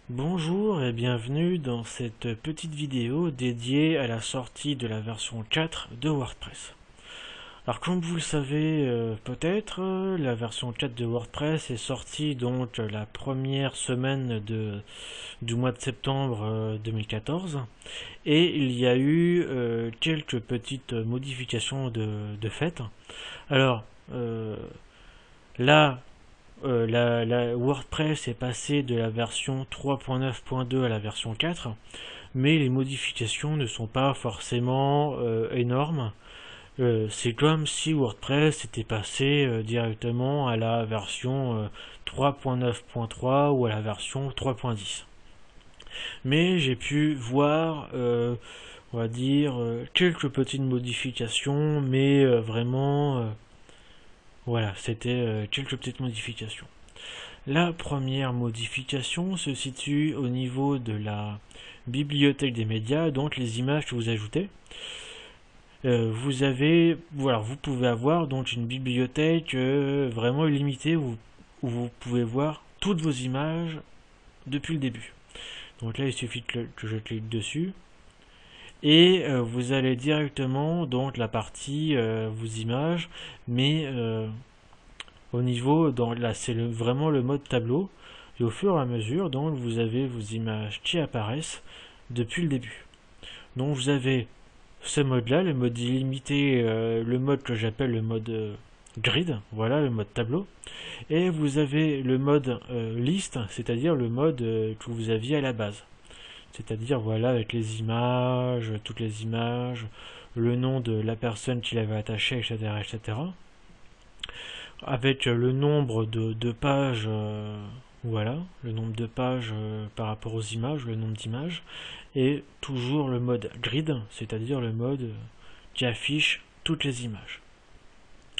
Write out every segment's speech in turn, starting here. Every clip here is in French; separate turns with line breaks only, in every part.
Bonjour et bienvenue dans cette petite vidéo dédiée à la sortie de la version 4 de WordPress. Alors comme vous le savez peut-être, la version 4 de WordPress est sortie donc la première semaine du mois de septembre 2014 et il y a eu quelques petites modifications de fait. Alors là, la WordPress est passée de la version 3.9.2 à la version 4, mais les modifications ne sont pas forcément énormes. C'est comme si WordPress était passé directement à la version 3.9.3 ou à la version 3.10. Mais j'ai pu voir, on va dire, quelques petites modifications, mais vraiment, voilà, c'était quelques petites modifications. La première modification se situe au niveau de la bibliothèque des médias, donc les images que vous ajoutez. Vous pouvez avoir donc une bibliothèque vraiment illimitée où vous pouvez voir toutes vos images depuis le début. Donc là, il suffit que je clique dessus et vous allez directement donc la partie vos images, mais au niveau, là c'est vraiment le mode tableau, et au fur et à mesure, donc vous avez vos images qui apparaissent depuis le début. Donc vous avez ce mode-là, le mode illimité, le mode que j'appelle le mode grid, voilà le mode tableau, et vous avez le mode liste, c'est-à-dire le mode que vous aviez à la base. C'est-à-dire voilà avec les images, toutes les images, le nom de la personne qui l'avait attaché, etc., etc. Avec le nombre de pages, voilà, le nombre de pages par rapport aux images, le nombre d'images, et toujours le mode grid, c'est-à-dire le mode qui affiche toutes les images.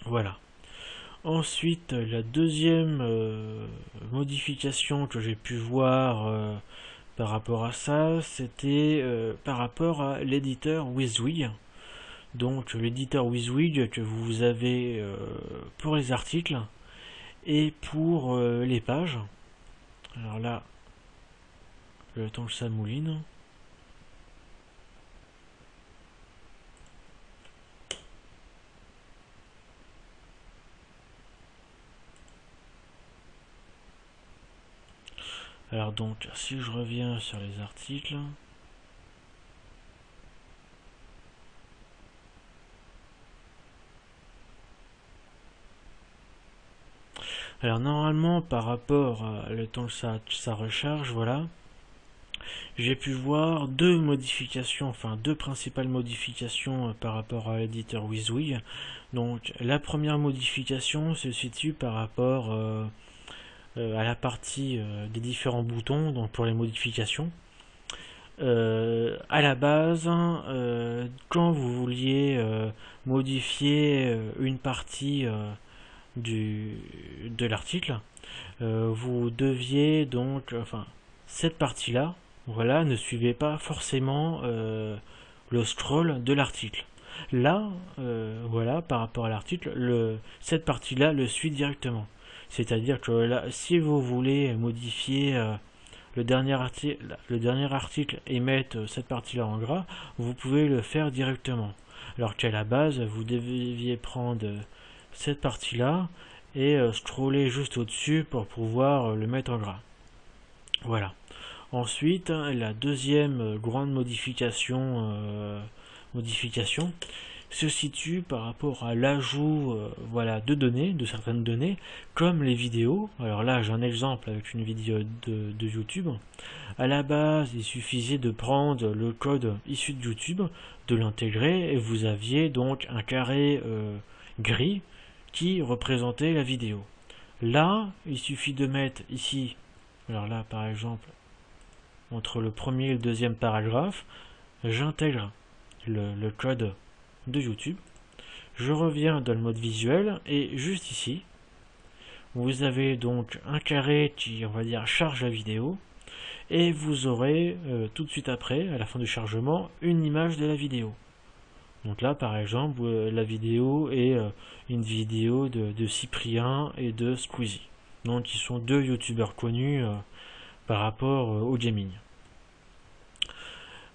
Voilà. Ensuite, la deuxième modification que j'ai pu voir par rapport à ça, c'était par rapport à l'éditeur WYSIWYG. Donc l'éditeur WYSIWYG que vous avez pour les articles et pour les pages. Alors là, le temps que ça mouline. Alors donc, si je reviens sur les articles, alors normalement par rapport à le temps que ça recharge, voilà, j'ai pu voir deux modifications, enfin deux principales modifications par rapport à l'éditeur WYSIWYG. Donc la première modification se situe par rapport à la partie des différents boutons, donc pour les modifications. À la base, quand vous vouliez modifier une partie de l'article, vous deviez donc, enfin, cette partie-là, voilà, ne suivait pas forcément le scroll de l'article. Là, voilà, par rapport à l'article, cette partie-là le suit directement. C'est-à-dire que là, si vous voulez modifier le dernier article et mettre cette partie-là en gras, vous pouvez le faire directement. Alors qu'à la base, vous deviez prendre cette partie-là et scroller juste au-dessus pour pouvoir le mettre en gras. Voilà. Ensuite, la deuxième grande modification se situe par rapport à l'ajout voilà, de données, de certaines données, comme les vidéos. Alors là, j'ai un exemple avec une vidéo de YouTube. À la base, il suffisait de prendre le code issu de YouTube, de l'intégrer, et vous aviez donc un carré gris qui représentait la vidéo. Là, il suffit de mettre ici, alors là par exemple, entre le premier et le deuxième paragraphe, j'intègre le code de YouTube. Je reviens dans le mode visuel et juste ici, vous avez donc un carré qui, on va dire, charge la vidéo et vous aurez tout de suite après, à la fin du chargement, une image de la vidéo. Donc là, par exemple, la vidéo est une vidéo de Cyprien et de Squeezie. Donc, ils sont deux youtubeurs connus par rapport au gaming.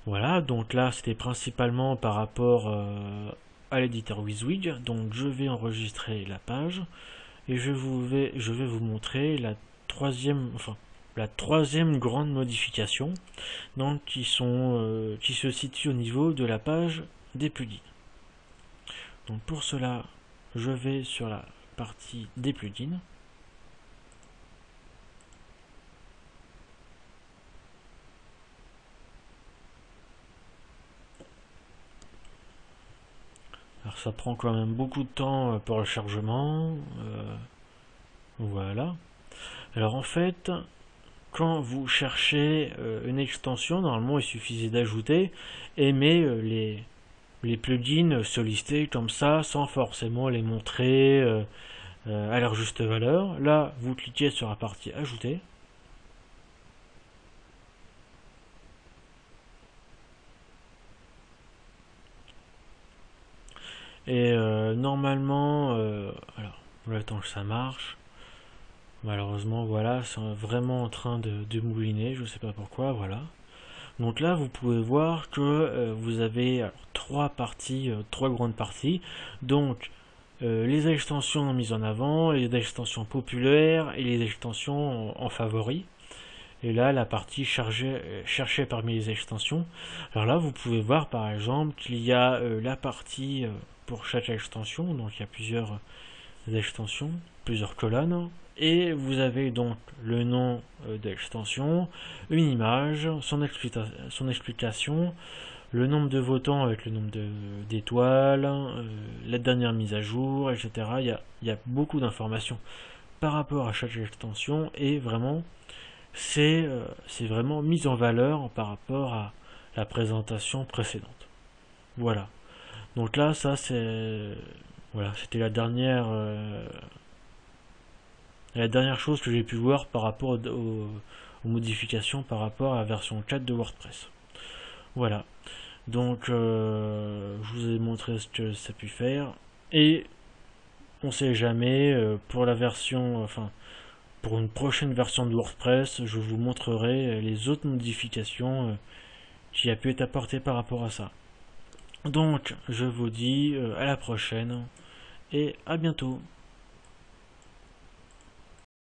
Voilà, donc là c'était principalement par rapport à l'éditeur WYSIWYG. Donc je vais enregistrer la page et je vais vous montrer la troisième grande modification, donc qui se situe au niveau de la page des plugins. Donc pour cela, je vais sur la partie des plugins. Alors ça prend quand même beaucoup de temps pour le chargement. Voilà. Alors en fait, quand vous cherchez une extension, normalement il suffisait d'ajouter et mais les plugins se lister comme ça sans forcément les montrer à leur juste valeur. Là, vous cliquez sur la partie ajouter. Et normalement, alors, j'attends que ça marche. Malheureusement, voilà, c'est vraiment en train de mouliner, je sais pas pourquoi, voilà. Donc là, vous pouvez voir que vous avez trois grandes parties. Donc, les extensions mises en avant, les extensions populaires et les extensions en favoris. Et là, la partie cherchée parmi les extensions. Alors là, vous pouvez voir par exemple qu'il y a la partie pour chaque extension. Donc il y a plusieurs extensions, plusieurs colonnes. Et vous avez donc le nom de l'extension, une image, son explication, le nombre de votants avec le nombre d'étoiles, la dernière mise à jour, etc. Il y a beaucoup d'informations par rapport à chaque extension et vraiment c'est vraiment mis en valeur par rapport à la présentation précédente. Voilà. Donc là, ça c'est voilà, c'était la dernière chose que j'ai pu voir par rapport aux modifications par rapport à la version 4 de WordPress. Voilà. Donc je vous ai montré ce que ça a pu faire et on sait jamais pour la version pour une prochaine version de WordPress, je vous montrerai les autres modifications qui a pu être apportées par rapport à ça. Donc, je vous dis à la prochaine et à bientôt.